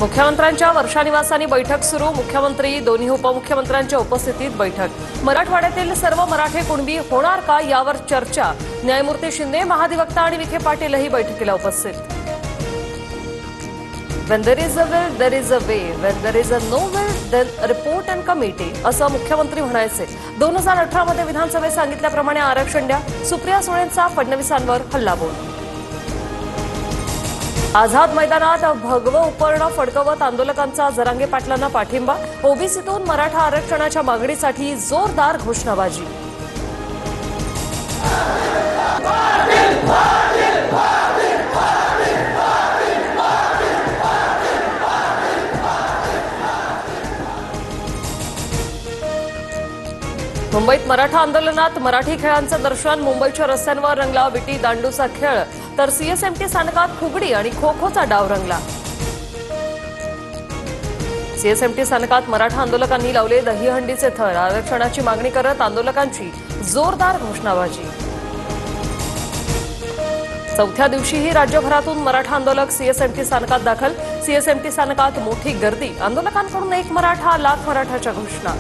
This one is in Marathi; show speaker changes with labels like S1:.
S1: मुख्यमंत्र्यांच्या वर्षा निवासानी बैठक सुरू। मुख्यमंत्री दोन्ही उपमुख्यमंत्र्यांच्या उपस्थितीत बैठक। मराठवाड्यातील सर्व मराठे कुणबी होणार का यावर चर्चा। न्यायमूर्ती शिंदे, महाधिवक्ता आणि विखे पाटीलही बैठकीला उपस्थित। When there is a will, there is a way. When there is a no will, then report and committee. असं मुख्यमंत्री म्हणायचे। 2018 मध्ये विधानसभेत सांगितल्याप्रमाणे आरक्षण द्या। सुप्रिया सुळेंचा फडणवीसांवर हल्लाबोल। आझाद मैदानात भगवं उपरणं फडकवत आंदोलकांचा जरांगे पाटलांना पाठिंबा। ओबीसीतून मराठा आरक्षणाच्या मागणीसाठी जोरदार घोषणाबाजी। मुंबईत मराठा आंदोलनात मराठी खेळांचं दर्शन। मुंबईच्या रस्त्यांवर रंगला विटी दांडूचा खेळ, तर सीएसएमटी स्थानकात फुगडी आणि खो खोचा डाव रंगला। सीएसएमटी स्थानकात मराठा आंदोलकांनी लावले दहीहंडीचे थर। आरक्षणाची मागणी करत आंदोलकांची जोरदार घोषणाबाजी। चौथ्या दिवशीही राज्यभरातून मराठा आंदोलक सीएसएमटी स्थानकात दाखल। सीएसएमटी स्थानकात मोठी गर्दी। आंदोलकांकडून एक मराठा लाख मराठाच्या घोषणा।